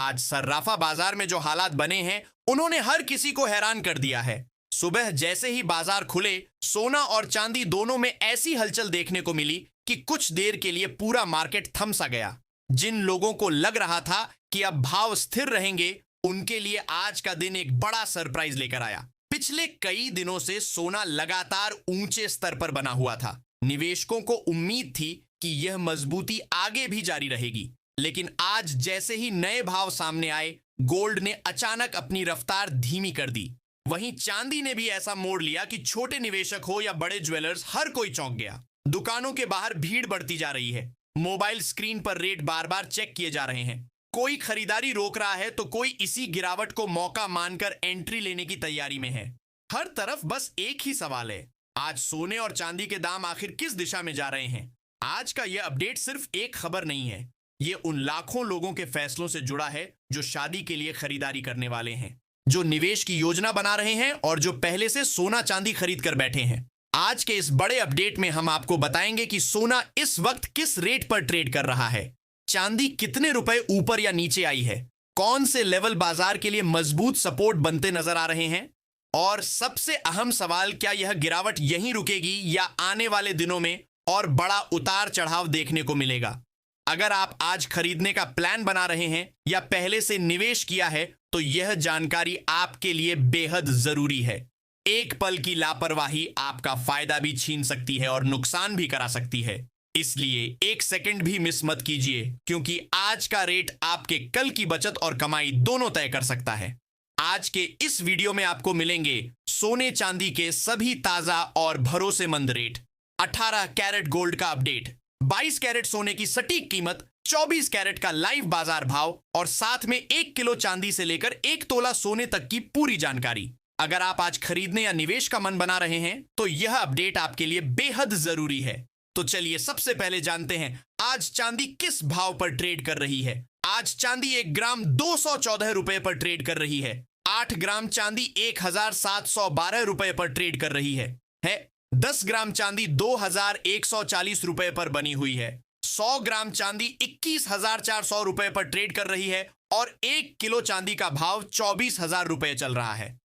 आज सर्राफा बाजार में जो हालात बने हैं उन्होंने हर किसी को हैरान कर दिया है। सुबह जैसे ही बाजार खुले, सोना और चांदी दोनों में ऐसी हलचल देखने को मिली कि कुछ देर के लिए पूरा मार्केट थम सा गया। जिन लोगों को लग रहा था कि अब भाव स्थिर रहेंगे, उनके लिए आज का दिन एक बड़ा सरप्राइज लेकर आया। पिछले कई दिनों से सोना लगातार ऊंचे स्तर पर बना हुआ था। निवेशकों को उम्मीद थी कि यह मजबूती आगे भी जारी रहेगी, लेकिन आज जैसे ही नए भाव सामने आए, गोल्ड ने अचानक अपनी रफ्तार धीमी कर दी। वहीं चांदी ने भी ऐसा मोड़ लिया कि छोटे निवेशक हो या बड़े ज्वेलर्स, हर कोई चौंक गया। दुकानों के बाहर भीड़ बढ़ती जा रही है। मोबाइल स्क्रीन पर रेट बार बार चेक किए जा रहे हैं। कोई खरीदारी रोक रहा है तो कोई इसी गिरावट को मौका मानकर एंट्री लेने की तैयारी में है। हर तरफ बस एक ही सवाल है, आज सोने और चांदी के दाम आखिर किस दिशा में जा रहे हैं। आज का यह अपडेट सिर्फ एक खबर नहीं है, ये उन लाखों लोगों के फैसलों से जुड़ा है जो शादी के लिए खरीदारी करने वाले हैं, जो निवेश की योजना बना रहे हैं और जो पहले से सोना चांदी खरीद कर बैठे हैं। आज के इस बड़े अपडेट में हम आपको बताएंगे कि सोना इस वक्त किस रेट पर ट्रेड कर रहा है, चांदी कितने रुपए ऊपर या नीचे आई है, कौन से लेवल बाजार के लिए मजबूत सपोर्ट बनते नजर आ रहे हैं, और सबसे अहम सवाल, क्या यह गिरावट यहीं रुकेगी या आने वाले दिनों में और बड़ा उतार चढ़ाव देखने को मिलेगा। अगर आप आज खरीदने का प्लान बना रहे हैं या पहले से निवेश किया है तो यह जानकारी आपके लिए बेहद जरूरी है। एक पल की लापरवाही आपका फायदा भी छीन सकती है और नुकसान भी करा सकती है, इसलिए एक सेकंड भी मिस मत कीजिए, क्योंकि आज का रेट आपके कल की बचत और कमाई दोनों तय कर सकता है। आज के इस वीडियो में आपको मिलेंगे सोने चांदी के सभी ताजा और भरोसेमंद रेट, 18 कैरेट गोल्ड का अपडेट, 22 कैरेट सोने की सटीक कीमत, 24 कैरेट का लाइव बाजार भाव और साथ में 1 किलो चांदी से लेकर 1 तोला सोने तक की पूरी जानकारी। अगर आप आज खरीदने या निवेश का मन बना रहे हैं तो यह अपडेट आपके लिए बेहद जरूरी है। तो चलिए सबसे पहले जानते हैं आज चांदी किस भाव पर ट्रेड कर रही है। आज चांदी 1 ग्राम 214 रुपए पर ट्रेड कर रही है। 8 ग्राम चांदी 1712 रुपए पर ट्रेड कर रही है। 10 ग्राम चांदी 2140 रुपए पर बनी हुई है। 100 ग्राम चांदी 21,400 रुपए पर ट्रेड कर रही है और 1 किलो चांदी का भाव 24,000 रुपए चल रहा है।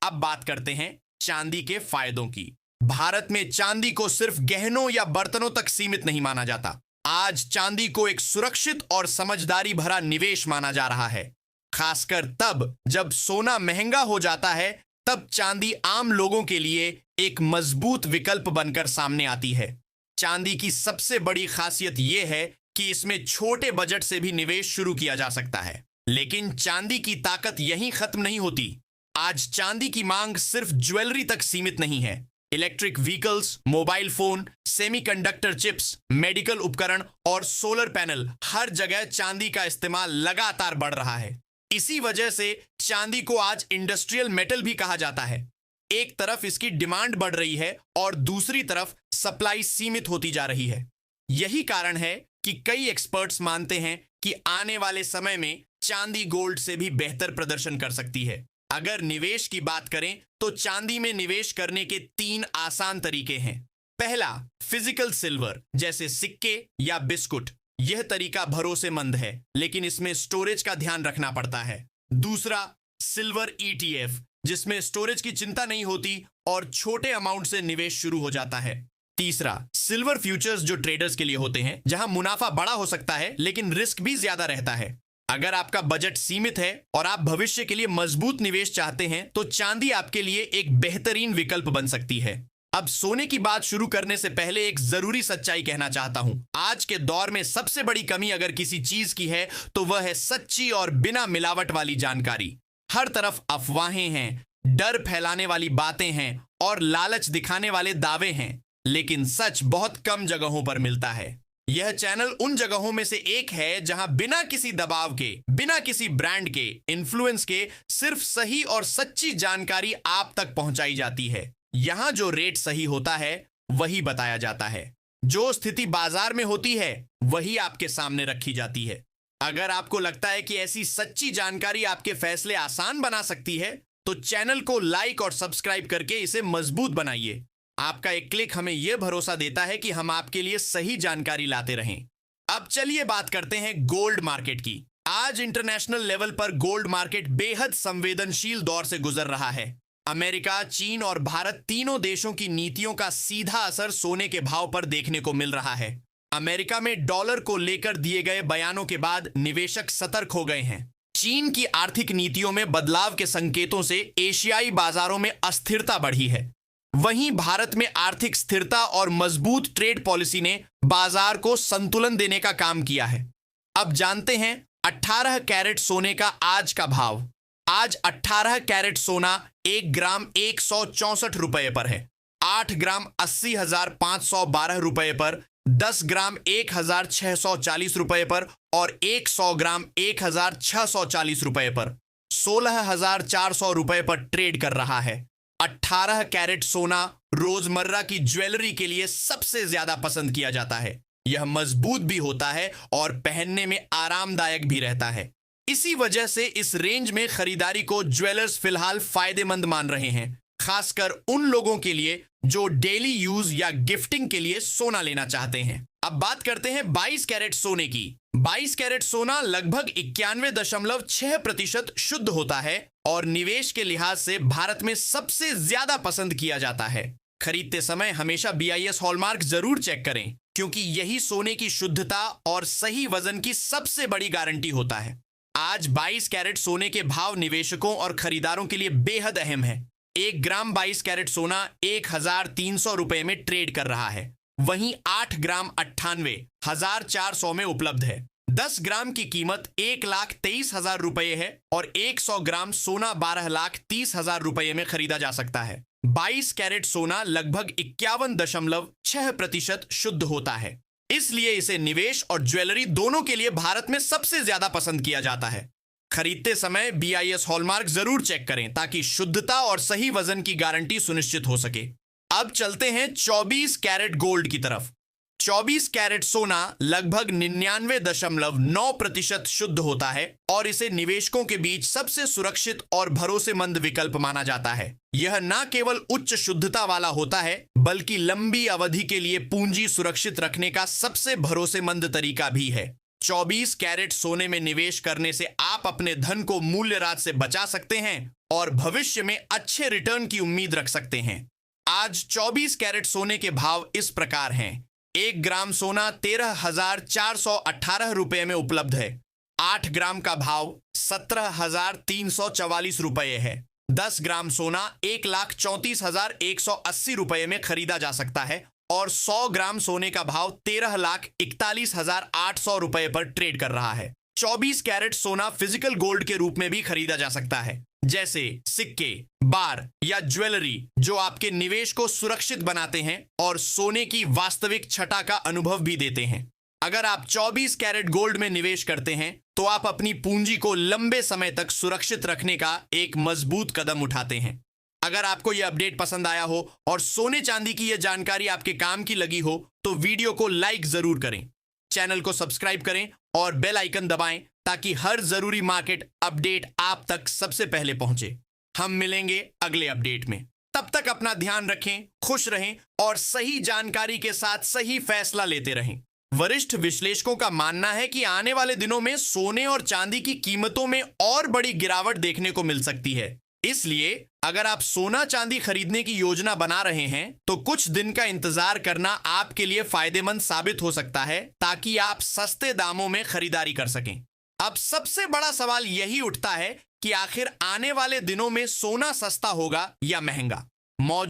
अब बात करते हैं चांदी के फायदों की। भारत में चांदी को सिर्फ गहनों या बर्तनों तक सीमित नहीं माना जाता। आज चांदी को एक सुरक्षित और समझदारी भरा निवेश माना जा रहा है। खासकर तब जब सोना महंगा हो जाता है, तब चांदी आम लोगों के लिए एक मजबूत विकल्प बनकर सामने आती है। चांदी की सबसे बड़ी खासियत यह है कि इसमें छोटे बजट से भी निवेश शुरू किया जा सकता है। लेकिन चांदी की ताकत यहीं खत्म नहीं होती। आज चांदी की मांग सिर्फ ज्वेलरी तक सीमित नहीं है। Electric vehicles, mobile phone, semiconductor chips, medical उपकरण और सोलर पैनल, हर जगह चांदी का इस्तेमाल लगातार बढ़ रहा है। इसी वजह से चांदी को आज इंडस्ट्रियल मेटल भी कहा जाता है। एक तरफ इसकी डिमांड बढ़ रही है और दूसरी तरफ सप्लाई सीमित होती जा रही है। यही कारण है कि कई एक्सपर्ट्स मानते हैं कि आने वाले समय में चांदी गोल्ड से भी बेहतर प्रदर्शन कर सकती है। अगर निवेश की बात करें तो चांदी में निवेश करने के 3 आसान तरीके हैं। पहला, फिजिकल सिल्वर जैसे सिक्के या बिस्कुट। यह तरीका भरोसेमंद है, लेकिन इसमें स्टोरेज का ध्यान रखना पड़ता है। दूसरा, सिल्वर ETF, जिसमें स्टोरेज की चिंता नहीं होती और छोटे अमाउंट से निवेश शुरू हो जाता है। तीसरा, सिल्वर फ्यूचर्स, जो ट्रेडर्स के लिए होते हैं, जहां मुनाफा बड़ा हो सकता है लेकिन रिस्क भी ज्यादा रहता है। अगर आपका बजट सीमित है और आप भविष्य के लिए मजबूत निवेश चाहते हैं तो चांदी आपके लिए एक बेहतरीन विकल्प बन सकती है। अब सोने की बात शुरू करने से पहले एक जरूरी सच्चाई कहना चाहता हूं। आज के दौर में सबसे बड़ी कमी अगर किसी चीज की है तो वह है सच्ची और बिना मिलावट वाली जानकारी। हर तरफ अफवाहें हैं, डर फैलाने वाली बातें हैं और लालच दिखाने वाले दावे हैं, लेकिन सच बहुत कम जगहों पर मिलता है। यह चैनल उन जगहों में से एक है जहां बिना किसी दबाव के, बिना किसी ब्रांड के इन्फ्लुएंस के, सिर्फ सही और सच्ची जानकारी आप तक पहुंचाई जाती है। यहां जो रेट सही होता है वही बताया जाता है। जो स्थिति बाजार में होती है वही आपके सामने रखी जाती है। अगर आपको लगता है कि ऐसी सच्ची जानकारी आपके फैसले आसान बना सकती है तो चैनल को लाइक और सब्सक्राइब करके इसे मजबूत बनाइए। आपका एक क्लिक हमें यह भरोसा देता है कि हम आपके लिए सही जानकारी लाते रहें। अब चलिए बात करते हैं गोल्ड मार्केट की। आज इंटरनेशनल लेवल पर गोल्ड मार्केट बेहद संवेदनशील दौर से गुजर रहा है। अमेरिका, चीन और भारत तीनों देशों की नीतियों का सीधा असर सोने के भाव पर देखने को मिल रहा है। अमेरिका में डॉलर को लेकर दिए गए बयानों के बाद निवेशक सतर्क हो गए हैं। चीन की आर्थिक नीतियों में बदलाव के संकेतों से एशियाई बाजारों में अस्थिरता बढ़ी है। वहीं भारत में आर्थिक स्थिरता और मजबूत ट्रेड पॉलिसी ने बाजार को संतुलन देने का काम किया है। अब जानते हैं 18 कैरेट सोने का आज का भाव। आज 18 कैरेट सोना 1 ग्राम 164 रुपए पर है, 8 ग्राम 80,512 रुपए पर, 10 ग्राम 1,640 रुपए पर और 100 ग्राम 1,640 रुपए पर 16,400 रुपए पर ट्रेड कर रहा है। 18 कैरेट सोना रोजमर्रा की ज्वेलरी के लिए सबसे ज्यादा पसंद किया जाता है। यह मजबूत भी होता है और पहनने में आरामदायक भी रहता है। इसी वजह से इस रेंज में खरीदारी को ज्वेलर्स फिलहाल फायदेमंद मान रहे हैं, खासकर उन लोगों के लिए जो डेली यूज या गिफ्टिंग के लिए सोना लेना चाहते हैं। अब बात करते हैं 22 कैरेट सोने की। 22 कैरेट सोना लगभग 91.6% शुद्ध होता है और निवेश के लिहाज से भारत में सबसे ज्यादा पसंद किया जाता है। खरीदते समय हमेशा BIS हॉलमार्क जरूर चेक करें, क्योंकि यही सोने की शुद्धता और सही वजन की सबसे बड़ी गारंटी होता है। आज 22 कैरेट सोने के भाव निवेशकों और खरीदारों के लिए बेहद अहम है। 1 ग्राम 22 कैरेट सोना 1,300 रुपए में ट्रेड कर रहा है। वहीं 8 ग्राम 98,400 में उपलब्ध है। 10 ग्राम की कीमत 1,23,000 रुपए है और 100 ग्राम सोना 12,30,000 रुपए में खरीदा जा सकता है। 22 कैरेट सोना लगभग 51.6% शुद्ध होता है, इसलिए इसे निवेश और ज्वेलरी दोनों के लिए भारत में सबसे ज्यादा पसंद किया जाता है। खरीदते समय BIS हॉलमार्क जरूर चेक करें ताकि शुद्धता और सही वजन की गारंटी सुनिश्चित हो सके। अब चलते हैं 24 कैरेट गोल्ड की तरफ। 24 कैरेट सोना लगभग 99.9% शुद्ध होता है और इसे निवेशकों के बीच सबसे सुरक्षित और भरोसेमंद विकल्प माना जाता है। यह न केवल उच्च शुद्धता वाला होता है, बल्कि लंबी अवधि के लिए पूंजी सुरक्षित रखने का सबसे भरोसेमंद तरीका भी है। 24 कैरेट सोने में निवेश करने से आप अपने धन को मूल्यह्रास से बचा सकते हैं और भविष्य में अच्छे रिटर्न की उम्मीद रख सकते हैं। आज 24 कैरेट सोने के भाव इस प्रकार हैं। 1 ग्राम सोना 13,418 रुपए में उपलब्ध है। 8 ग्राम का भाव 17,344 रुपए है। 10 ग्राम सोना 1,34,180 रुपए में खरीदा जा सकता है और 100 ग्राम सोने का भाव 13,41,800 रुपए पर ट्रेड कर रहा है। 24 कैरेट सोना फिजिकल गोल्ड के रूप में भी खरीदा जा सकता है, जैसे सिक्के, बार या ज्वेलरी, जो आपके निवेश को सुरक्षित बनाते हैं और सोने की वास्तविक छटा का अनुभव भी देते हैं। अगर आप 24 कैरेट गोल्ड में निवेश करते हैं तो आप अपनी पूंजी को लंबे समय तक सुरक्षित रखने का एक मजबूत कदम उठाते हैं। अगर आपको यह अपडेट पसंद आया हो और सोने चांदी की यह जानकारी आपके काम की लगी हो तो वीडियो को लाइक जरूर करें, चैनल को सब्सक्राइब करें और बेल आइकन दबाएं ताकि हर जरूरी मार्केट अपडेट आप तक सबसे पहले पहुंचे। हम मिलेंगे अगले अपडेट में। तब तक अपना ध्यान रखें, खुश रहें और सही जानकारी के साथ सही फैसला लेते रहें। वरिष्ठ विश्लेषकों का मानना है कि आने वाले दिनों में सोने और चांदी की कीमतों में और बड़ी गिरावट देखने को मिल सकती है। इसलिए अगर आप सोना चांदी खरीदने की योजना बना रहे हैं तो कुछ दिन का इंतजार करना आपके लिए फायदेमंद साबित हो सकता है, ताकि आप सस्ते दामों में खरीदारी कर सकें। अब सबसे बड़ा सवाल यही उठता है कि आखिर आने वाले दिनों में सोना सस्ता होगा या महंगा।